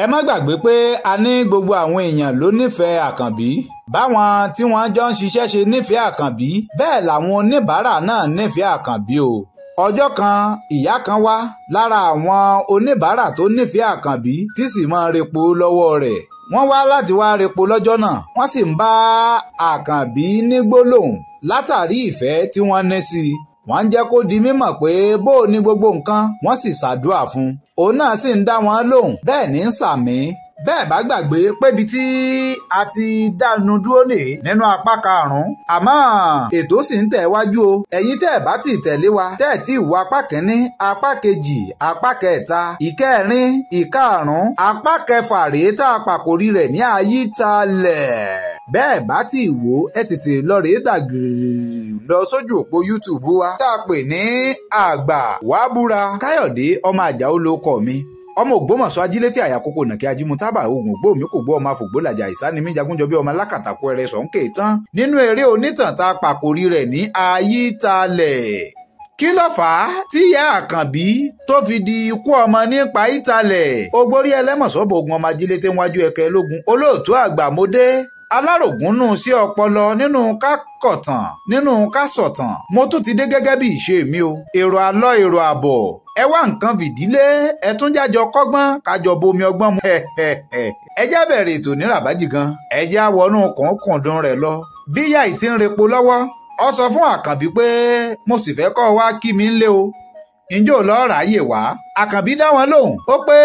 ẹ má gbàgbé pé a ní gbogbo àwọn èèyàn ló nífẹ̀ẹ́ àkànbí báwọn tí wọ́n jọ ń ṣiṣẹ́ ṣe nífẹ̀ẹ́ àkànbí bẹ́ẹ̀ làwọn oníbàárà náà nífẹ̀ẹ́ àkànbí o. ọjọ́ kan ìyá kan wá lára àwọn oníbàárà tó nífẹ̀ẹ́ àkànbí tí sì máa repo lọ́wọ́ rẹ̀. wọ́n wá láti wá repo lọ́jọ́ náà wọ́n sì ń bá àkànbí ní gbólóhùn látàrí ìfẹ́ tí wọ́n ní sí i. wọ́n ń jẹ́ kó di mímọ̀ pé bó o ní gbogbo nǹkan wọ́n sì ṣàdúrà fún un. òun náà sì ń dá wọn lóhùn bẹ́ẹ̀ ní sàmí. bẹ́ẹ̀ bá gbàgbé pébi tí a ti dánu dúró nì nínú apá karùn-ún àmọ́ ètò sì ń tẹ̀ wájú o. ẹ̀yin tẹ́ ẹ̀ bá ti tẹ̀lé wa tẹ́ ẹ̀ tí ì wo apá kínní apá kejì apá kẹta ìkẹrin ìkarùn-ún apá kẹfà rèé tá a pàkórí rẹ̀ ní Ayítalẹ̀. bẹ́ẹ̀ bá ti wò ẹ tètè lọ rèé dàgìrì lọ sójú òpó YouTube wa tá a pè ní àgbà wàá búra Káyọ̀dé ọmọ Àjàó ló kọ mi ọmọ Ògbómọ̀ṣọ́ ajílétí àyàkókò nàkí ajímútábà ogun gbòmí kò gbọ́ ọmọ àfògbólàjà ìsánimí jagunjọbí ọmọ alákàtàkù ẹrẹ sọ̀nkè tán nínú eré onítàn tá a pàkórí rẹ̀ ní Ayítalẹ̀. kí ló fà á tí ìyá àkànbí tó fi di ikú ọmọ nípa Ayítalẹ̀ ògbórí ẹlẹ́mọ̀sọ́bọ̀ ogun ọmọ ajílétí wájú ẹ̀kẹ́ lógun olóòtú àgbà mọ́dé alárògúnnù sí ọpọlọ nínú ká kọ̀tàn nínú ká sọ̀tàn mo tún ti dé gẹ́gẹ́ bí ìṣe mi o èrò àlọ́ èrò àbọ̀ ẹ wá nǹkan fìdílé ẹ tún jájọ kọ́gbọ́n kájọ bomi ọgbọ́n mu ẹ já bẹ̀rẹ̀ ètò ní ràbájì gan ẹ já wọnú kọ̀ọ̀kọ̀ọ̀dún rẹ̀ lọ bí ìyá yìí ti ń repo lọ́wọ́ ọ sọ fún àkànbí pé mo sì fẹ́ kọ́ wá kí mi ń lé o ǹjẹ́ ò lọ́ọ́ ráyè wá àkànbí dá wọn lóhùn ó pé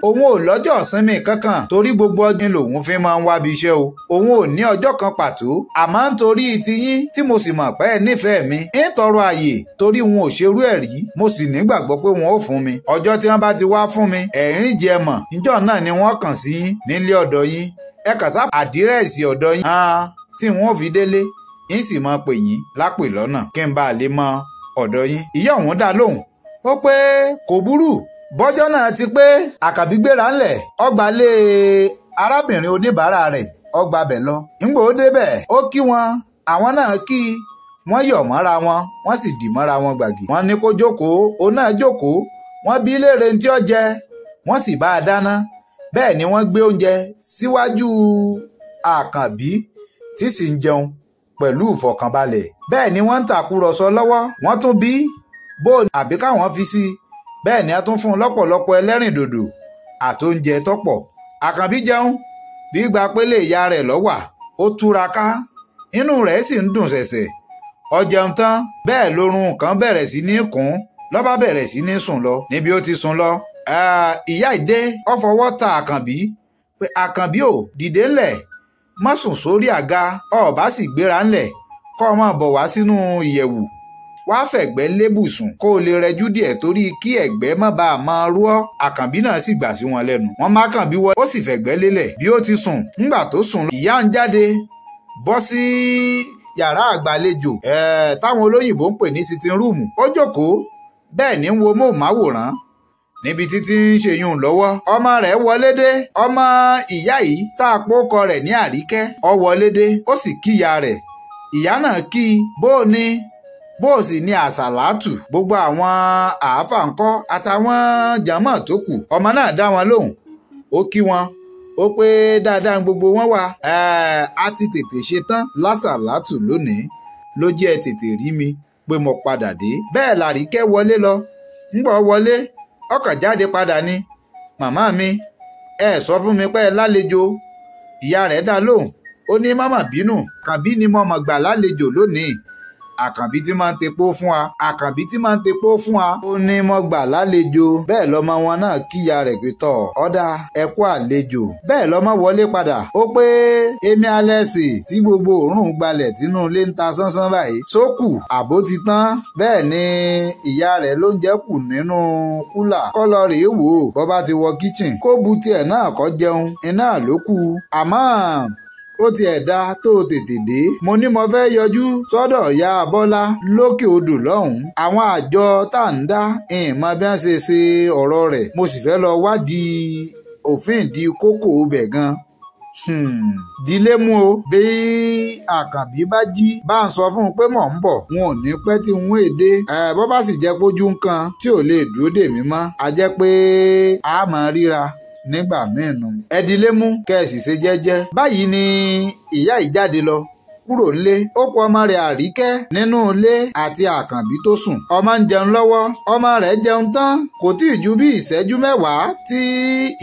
òun ò lọ́jọ́ ìsinmi kankan torí gbogbo ọdún lòun fi máa ń wábi iṣẹ́ o òun ò ní ọjọ́ kan pàtó àmọ́ nítorí tiyín tí mo sì mọ̀ pé ẹ nífẹ̀ẹ́ mi ń tọrọ àyè torí wọn ò ṣerú ẹ̀ rí mo sì nígbàgbọ́ pé wọn ò fún mi ọjọ́ tí wọ́n bá ti wá fún mi ẹ̀rín jẹ mọ̀ níjọ́ náà ni wọ́n kàn sí nílé ọ̀dọ̀ yín ẹ kàn sá àdírẹ́sì ọ̀dọ̀ yín tí wọ́n fi délé yín sì máa pè yín lápè lọ́nà kí n bá lè mọ ọ̀dọ̀ yín ìyá òun dá lóhùn ó pé kò burú bọ́jọ́ náà ti pé àkànbí gbéra ńlẹ̀ ọgbà lé arábìnrin oníbàárà rẹ̀ ọgbà bẹ̀ lọ ńgbò ó débẹ̀ ó kí wọn àwọn náà kí wọ́n yọ̀ mọ́ra wọn wọ́n sì dì mọ́ra wọn gbàgì wọ́n ní kó jókòó òun náà jókòó wọ́n bí léèrè tí ó jẹ wọ́n sì bá a dáná bẹ́ẹ̀ ni wọ́n gbé oúnjẹ síwájú àkànbí tí sì ń jẹun pẹ̀lú ìfọ̀kànbalẹ̀ bẹ́ẹ̀ ni wọ́n ń tàkúrọ̀sọ lọ́wọ́ wọ́n tún bí bó àbí káwọn fi sí bẹ́ẹ̀ ni a tún fún un lọ́pọ̀lọpọ̀ ẹlẹ́rìndòdò àtóúnjẹ tọ́pọ̀ àkànbí jẹun bí gba pélé ìyá rẹ̀ lọ́wà ó túraká inú rẹ̀ sì ń dùn ṣẹ̀ṣẹ̀ ó jẹun tán bẹ́ẹ̀ lórun kan bẹ̀rẹ̀ sí ní kùn ló bá bẹ̀rẹ̀ sí ní sùn lọ níbi ó ti sùn lọ ìyá ìdé ó fọwọ́ ta àkànbí pé àkànbí ò dìde ńlẹ̀ má sùn sórí àga ó bá sì gbéra ńlẹ̀ kó o máa bọ̀ wá sínú ìyẹ̀wù wá fẹ̀gbẹ́ lébùsùn kó o lè rẹjú díẹ̀ torí kí ẹ̀gbẹ́ má bàa máa rú ọ́ àkànbí náà sì gbà sí wọn lẹ́nu wọ́n má kànbí wọ ó sì fẹ̀gbẹ́ lélẹ̀ bí ó ti sùn ńgbà tó sùn ìyá ń jáde bọ́ sí yàrá àgbàlejò táwọn olóyìnbó ń pè ní sitting room ó jókòó bẹ́ẹ̀ ní wo móhùnmáwòrán níbi títí ń ṣèyún lọ́wọ́ ọmọ rẹ̀ wọlé dé ọmọ ìyá yìí tá a pòkọ rẹ̀ ní Àríkẹ́ ó wọlé dé ó sì kíyà rẹ̀ ìyá náà kí bó o ní bó o sì ní àsàlátù gbogbo àwọn àáfàá ńkọ́ àtàwọn jàmọ́ tó kù ọmọ náà dá wọn lóhùn ó kí wọn ó pé dáadáa gbogbo wọn wà á ti tètè ṣe tán lásàlátù lónìí ló jẹ́ tètè rí mi pé mo padà dé bẹ́ẹ̀ l'Àríkẹ́ wọlé lọ ńgbọ́ wọlé ọkàn jáde padà ni màmá mi ẹ sọ fún mi pé ẹ lálejò ìyá rẹ̀ dá lóhùn ó ní má mà bínú kàbí ni mo mọ̀ gbà lálejò lónìí àkànbí tí máa ń tepo fún wa àkànbí tí máa ń tepo fún wa ó ní mo gbà lálejò bẹ́ẹ̀ lọ́mọ wọn náà kíyà rẹ̀ pé tọ̀ ọ̀dà ẹ kú àlejò bẹ́ẹ̀ lọ́mọ wọlé padà ó pé èmi alẹ́sì tí gbogbo òórùn gbalẹ̀ tínú ilé ń ta sánsán báyìí sókù àbó ti tán bẹ́ẹ̀ ni ìyá rẹ̀ ló ń jẹ́ kù nínú kúlà kọ́lọ́ rèé wò ó bọ́ bá ti wọ kíchìn kó bu tiẹ̀ náà kọ́ jẹun iná ló kù àmọ́ ó tiẹ̀ dá tó tètè dé mo ní mo fẹ́ yọjú sọ́dọ̀ ìyá Bọ́lá lókè odò lọ́hùn-ún àwọn àjọ tá à ń dá ìmọ̀ bí wọ́n ṣe ṣe ọ̀rọ̀ rẹ̀ mo sì fẹ́ lọ wádìí òfin ìdí kókó ibẹ̀ gan dílé mú o bí àkànbí bá jí bá ń sọ fún un pé mò ń bọ̀ wọn ò ní pẹ́ tí n èdè bó bá sì jẹ́ pójú nǹkan tí ò lè dúró dè mí mọ́ a jẹ́ pé a máa ríra nígbà míì nù. ẹ dilé mú kẹ́ ẹ sì ṣe jẹ́jẹ́. báyìí ni ìyá yìí jáde lọ kúrò nílé. ó kọ ọmọ rẹ̀ Àríkẹ́ nínú ilé àti Àkànbí tó sùn. ọmọ ń jẹun lọ́wọ́. ọmọ rẹ̀ jẹun tán kò tí ì ju bí ìṣẹ́jú mẹ́wàá tí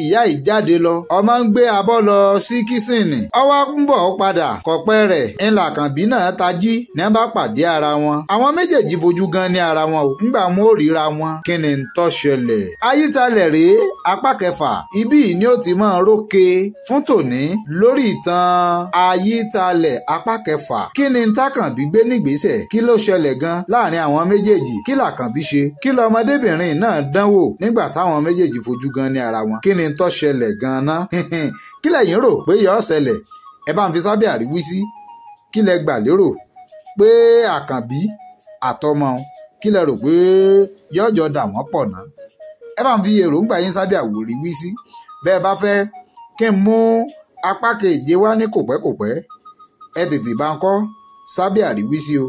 ìyá yìí jáde lọ. ọmọ ń gbé abọ́ lọ sí kísìnì. ọwọ́ ń bọ̀ padà kọ̀pẹ́ rẹ̀ ńlá Àkànbí náà tají ní bá pàdé ara wọn. àwọn méjèèjì fojú gan ní ara wọn o. ńgbà wọn ò ríra wọn kí ni ń tó ṣẹlẹ̀. Ayítalẹ̀ rèé apá kẹfà. ibí ni ó ti máa rókè fún tòní lórí ìtàn Ayítalẹ̀ apá kẹfà. kí ni t'Àkànbí gbé nígbésẹ̀? kí ló ṣẹlẹ̀ gan láàrin àwọn méjèèjì? kí l'Àkànbí ṣe? kí lọmọdébìnrin náà dánwò nígbà táwọn méjèèjì fojú gan ní ara wọn? kí ni tó ṣẹlẹ̀ gan-an? kí lẹ̀yin rò pé yóò ṣẹlẹ̀? ẹ bá ń fi sábẹ́ àríwísí. kí lẹ gbà lérò pé Àkànbí àtọmọ kí lẹ rò pé yọjọ dà wọ́n pọ̀ ná? ẹ bá ń fi èròǹgbà yín sábẹ́ àríwísí. bẹ́ẹ̀ bá fẹ́ kí n mú apá keje wá ní kòpẹ́kòpẹ́ ẹ tètè bá ń kọ́ sábẹ́ àríwísí o.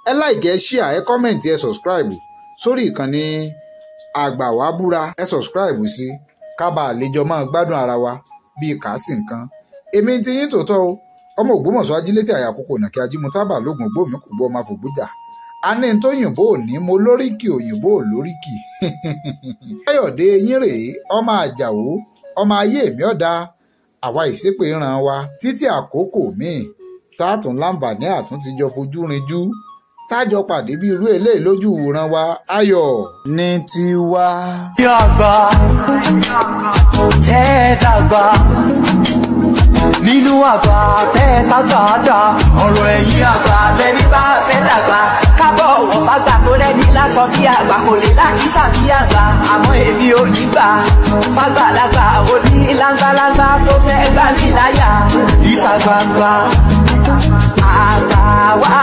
ẹ like, ẹ share, ẹ comment, ẹ subscribe sórí ìkànnì Àgbàwábúra. ẹ subscribe sí kábà àlejò máa gbádùn ara wa bíi kàásì nǹkan. èmi ti yín tòótọ́ o, ọmọ Ògbómọ̀ṣọ́ ajílétí àyàkókò nàkí ajímútábà lóògùn ògbómi kò gbọ́ ọmọ àfògbójà. a ní tó yìnbó òní mo lóríkì òyìnbó lóríkì. Káyọ̀dé yín rèé ọmọ Àjàó ọmọ ayé mi ọ̀dà àwa ìṣépè ràn wa títí àkókò míì tààtún láǹbààní àtúntìjọ fojú rinjú tájọ pàdé bí irú eléyìí lójú ìwòran wa. ayọ̀ ní tiwa. yàgbà tẹ́ dàgbà nínú àgbà tẹ́ tàgbà ọ̀rọ̀ ẹ̀yìn àgbà lẹ́ni bá fẹ́ dàgbà kábọ̀ wọ́n bá gbà tó rẹ́ni lásán bí àgbà kò lè lákìsà bí àgbà àmọ́ èmi ò ní gbà fàgbàlagbà òní lágbàlagbà tó fẹ́ gbà mí láyà ìta gbangba àgbà wá.